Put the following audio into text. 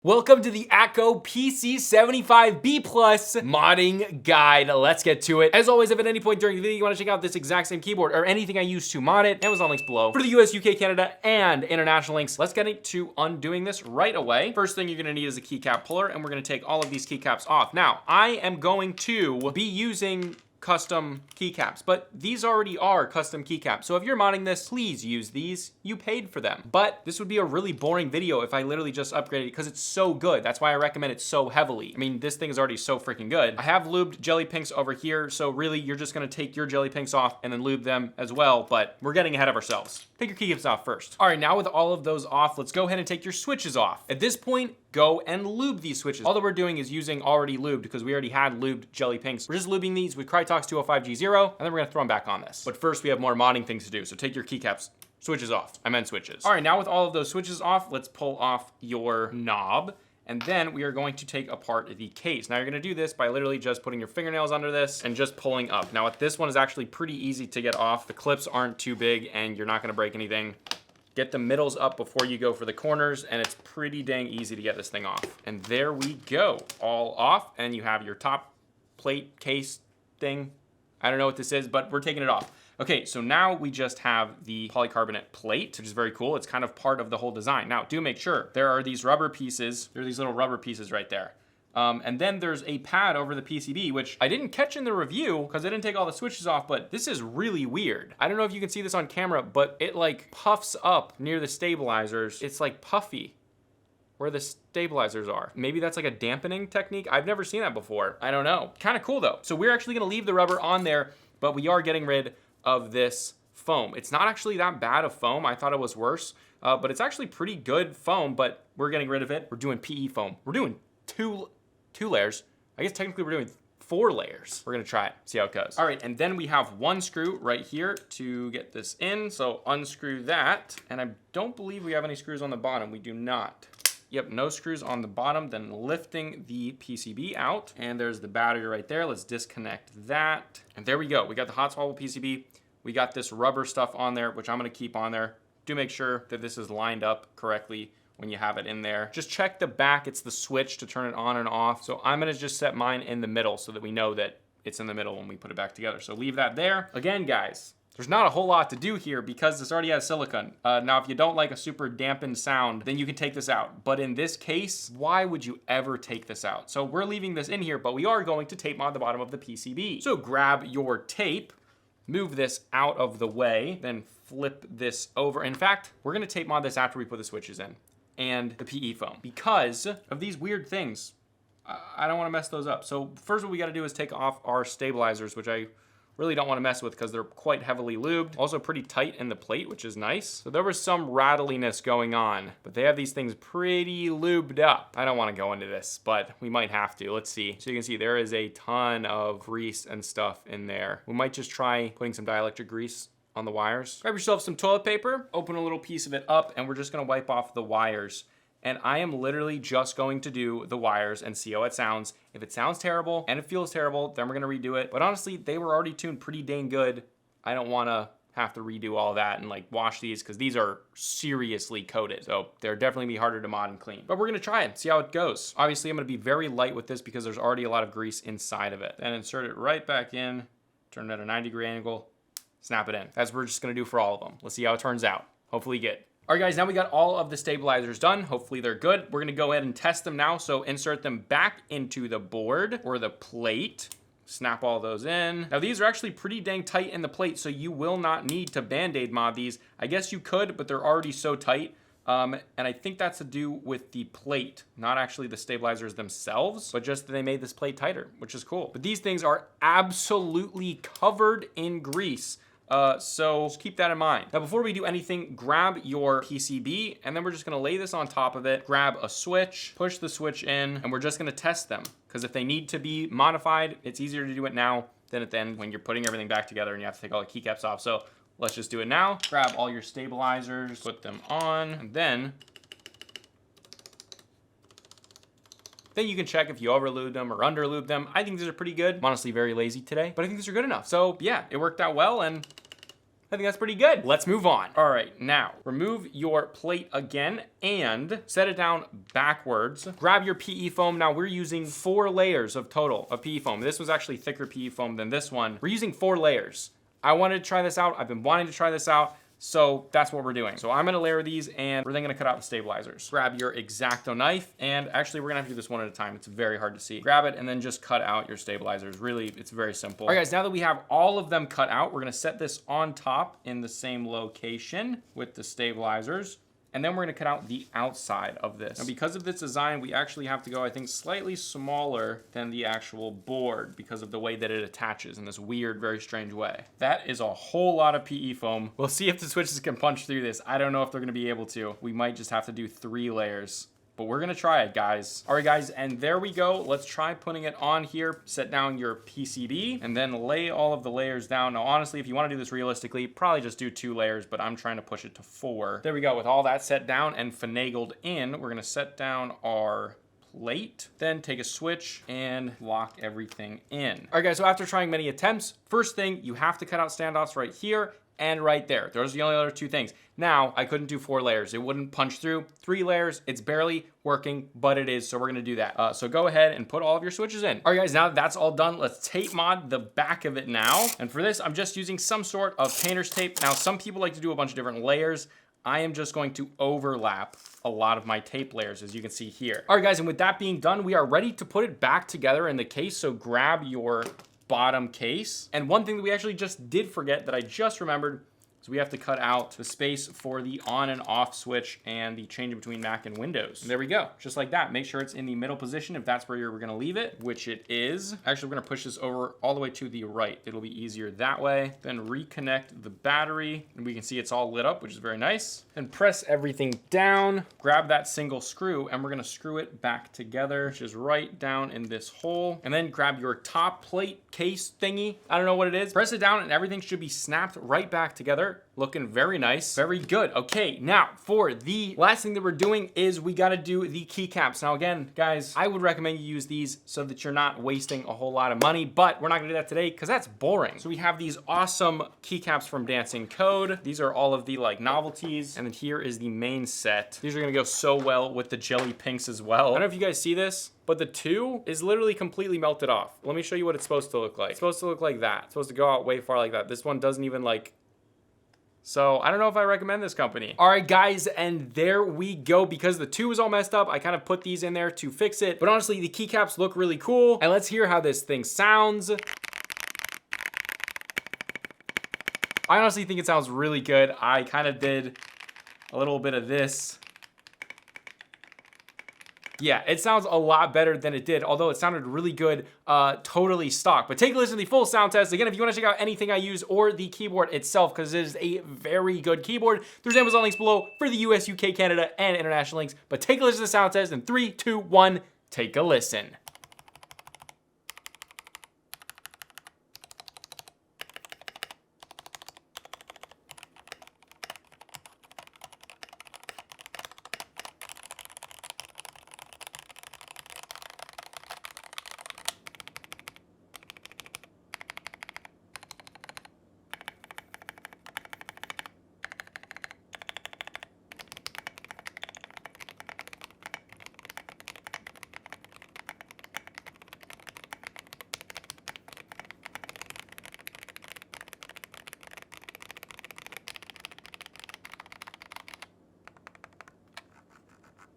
Welcome to the Akko PC75B Plus Modding Guide. Let's get to it. As always, if at any point during the video you want to check out this exact same keyboard or anything I use to mod it, Amazon links below. For the US, UK, Canada, and international links, let's get into undoing this right away. First thing you're gonna need is a keycap puller, and we're gonna take all of these keycaps off. Now, I am going to be using custom keycaps, but these already are custom keycaps. So if you're modding this, please use these. You paid for them. But this would be a really boring video if I literally just upgraded it because it's so good. That's why I recommend it so heavily. I mean, this thing is already so freaking good. I have lubed jelly pinks over here, so really you're just gonna take your jelly pinks off and then lube them as well, but we're getting ahead of ourselves. Take your keycaps off first. All right, now with all of those off, let's go ahead and take your switches off. At this point, go and lube these switches. All that we're doing is using already lubed because we already had lubed jelly pinks. We're just lubing these with Krytox 205 G0, and then we're gonna throw them back on this. But first we have more modding things to do, so take your keycaps, switches off. I meant switches. All right, now with all of those switches off, let's pull off your knob, and then we are going to take apart the case. Now you're gonna do this by literally just putting your fingernails under this and just pulling up. Now this one is actually pretty easy to get off. The clips aren't too big and you're not gonna break anything. Get the middles up before you go for the corners, and it's pretty dang easy to get this thing off. And there we go, all off, and you have your top plate case thing. I don't know what this is, but we're taking it off. Okay, so now we just have the polycarbonate plate, which is very cool. It's kind of part of the whole design. Now, do make sure there are these rubber pieces. There are these little rubber pieces right there. And then there's a pad over the PCB, which I didn't catch in the review because I didn't take all the switches off, but this is really weird. I don't know if you can see this on camera, but it like puffs up near the stabilizers. It's like puffy where the stabilizers are. Maybe that's like a dampening technique. I've never seen that before. I don't know. Kind of cool though. So we're actually gonna leave the rubber on there, but we are getting rid of this foam. It's not actually that bad of foam. I thought it was worse, but it's actually pretty good foam, but we're getting rid of it. We're doing PE foam. We're doing two layers. I guess technically we're doing 4 layers. We're gonna try it, see how it goes. All right, and then we have one screw right here to get this in. So unscrew that. And I don't believe we have any screws on the bottom. We do not. Yep, no screws on the bottom. Then lifting the PCB out. And there's the battery right there. Let's disconnect that. And there we go. We got the hot swap PCB. We got this rubber stuff on there, which I'm gonna keep on there. Do make sure that this is lined up correctly when you have it in there. Just check the back, it's the switch to turn it on and off. So I'm gonna just set mine in the middle so that we know that it's in the middle when we put it back together. So leave that there. Again, guys, there's not a whole lot to do here because this already has silicone. Now, if you don't like a super dampened sound, then you can take this out. But in this case, why would you ever take this out? So we're leaving this in here, but we are going to tape mod the bottom of the PCB. So grab your tape, move this out of the way, then flip this over. In fact, we're gonna tape mod this after we put the switches in and the PE foam because of these weird things. I don't want to mess those up. So first what we got to do is take off our stabilizers, which I really don't want to mess with because they're quite heavily lubed. Also pretty tight in the plate, which is nice. So there was some rattliness going on, but they have these things pretty lubed up. I don't want to go into this, but we might have to. Let's see. So you can see there is a ton of grease and stuff in there. We might just try putting some dielectric grease on the wires. Grab yourself some toilet paper, open a little piece of it up, and we're just gonna wipe off the wires. And I am literally just going to do the wires and see how it sounds. If it sounds terrible and it feels terrible, then we're gonna redo it. But honestly, they were already tuned pretty dang good. I don't wanna have to redo all that and like wash these because these are seriously coated. So they're definitely gonna be harder to mod and clean. But we're gonna try it, see how it goes. Obviously, I'm gonna be very light with this because there's already a lot of grease inside of it. Then insert it right back in, turn it at a 90-degree angle, snap it in. That's what we're just gonna do for all of them. Let's see how it turns out. Hopefully good. All right guys, now we got all of the stabilizers done. Hopefully they're good. We're gonna go ahead and test them now. So insert them back into the board or the plate. Snap all those in. Now these are actually pretty dang tight in the plate, so you will not need to Band-Aid mod these. I guess you could, but they're already so tight. And I think that's to do with the plate, not actually the stabilizers themselves, but just that they made this plate tighter, which is cool. But these things are absolutely covered in grease. So just keep that in mind. Now, before we do anything, grab your PCB, and then we're just gonna lay this on top of it, grab a switch, push the switch in, and we're just gonna test them. Because if they need to be modified, it's easier to do it now than at the end when you're putting everything back together and you have to take all the keycaps off. So let's just do it now. Grab all your stabilizers, put them on, and then you can check if you over-lubed them or under-lubed them. I think these are pretty good. I'm honestly very lazy today, but I think these are good enough. So yeah, it worked out well, and I think that's pretty good. Let's move on. All right, now remove your plate again and set it down backwards. Grab your PE foam. Now we're using 4 layers of total of PE foam. This was actually thicker PE foam than this one. We're using 4 layers. I wanted to try this out. I've been wanting to try this out. So that's what we're doing. So I'm gonna layer these and we're then gonna cut out the stabilizers. Grab your X-Acto knife, and actually we're gonna have to do this one at a time. It's very hard to see. Grab it and then just cut out your stabilizers. Really, it's very simple. All right guys, now that we have all of them cut out, we're gonna set this on top in the same location with the stabilizers. And then we're gonna cut out the outside of this. And because of this design, we actually have to go, I think, slightly smaller than the actual board because of the way that it attaches in this weird, very strange way. That is a whole lot of PE foam. We'll see if the switches can punch through this. I don't know if they're gonna be able to. We might just have to do 3 layers. But we're gonna try it, guys. All right, guys, and there we go. Let's try putting it on here. Set down your PCB and then lay all of the layers down. Now, honestly, if you wanna do this realistically, probably just do 2 layers, but I'm trying to push it to 4. There we go. With all that set down and finagled in, we're gonna set down our plate, then take a switch and lock everything in. All right, guys, so after trying many attempts, first thing, you have to cut out standoffs right here and right there. Those are the only other 2 things. Now, I couldn't do 4 layers. It wouldn't punch through. 3 layers, it's barely working, but it is, so we're gonna do that. So go ahead and put all of your switches in. All right, guys, now that that's all done, let's tape mod the back of it now. And for this, I'm just using some sort of painter's tape. Now, some people like to do a bunch of different layers. I am just going to overlap a lot of my tape layers, as you can see here. All right, guys, and with that being done, we are ready to put it back together in the case, so grab your bottom case. And one thing that we actually just did forget that I just remembered So we have to cut out the space for the on and off switch and the change between Mac and Windows. And there we go, just like that. Make sure it's in the middle position if that's where you're gonna leave it, which it is. Actually, we're gonna push this over all the way to the right. It'll be easier that way. Then reconnect the battery, and we can see it's all lit up, which is very nice. Then press everything down, grab that single screw, and we're gonna screw it back together, which is right down in this hole. And then grab your top plate case thingy. I don't know what it is. Press it down and everything should be snapped right back together. Looking very nice, very good. Okay, now for the last thing that we're doing is we gotta do the keycaps. Now again, guys, I would recommend you use these so that you're not wasting a whole lot of money, but we're not gonna do that today because that's boring. So we have these awesome keycaps from Dancing Code. These are all of the like novelties, and then here is the main set. These are gonna go so well with the jelly pinks as well. I don't know if you guys see this, but the 2 is literally completely melted off. Let me show you what it's supposed to look like. It's supposed to look like that. It's supposed to go out way far like that. This one doesn't even like. So I don't know if I recommend this company. All right, guys, and there we go. Because the 2 is all messed up, I kind of put these in there to fix it. But honestly, the keycaps look really cool. And let's hear how this thing sounds. I honestly think it sounds really good. I kind of did a little bit of this. Yeah, it sounds a lot better than it did, although it sounded really good, totally stock. But take a listen to the full sound test. Again, if you want to check out anything I use or the keyboard itself, because it is a very good keyboard, there's Amazon links below for the US, UK, Canada, and international links. But take a listen to the sound test in 3, 2, 1, take a listen.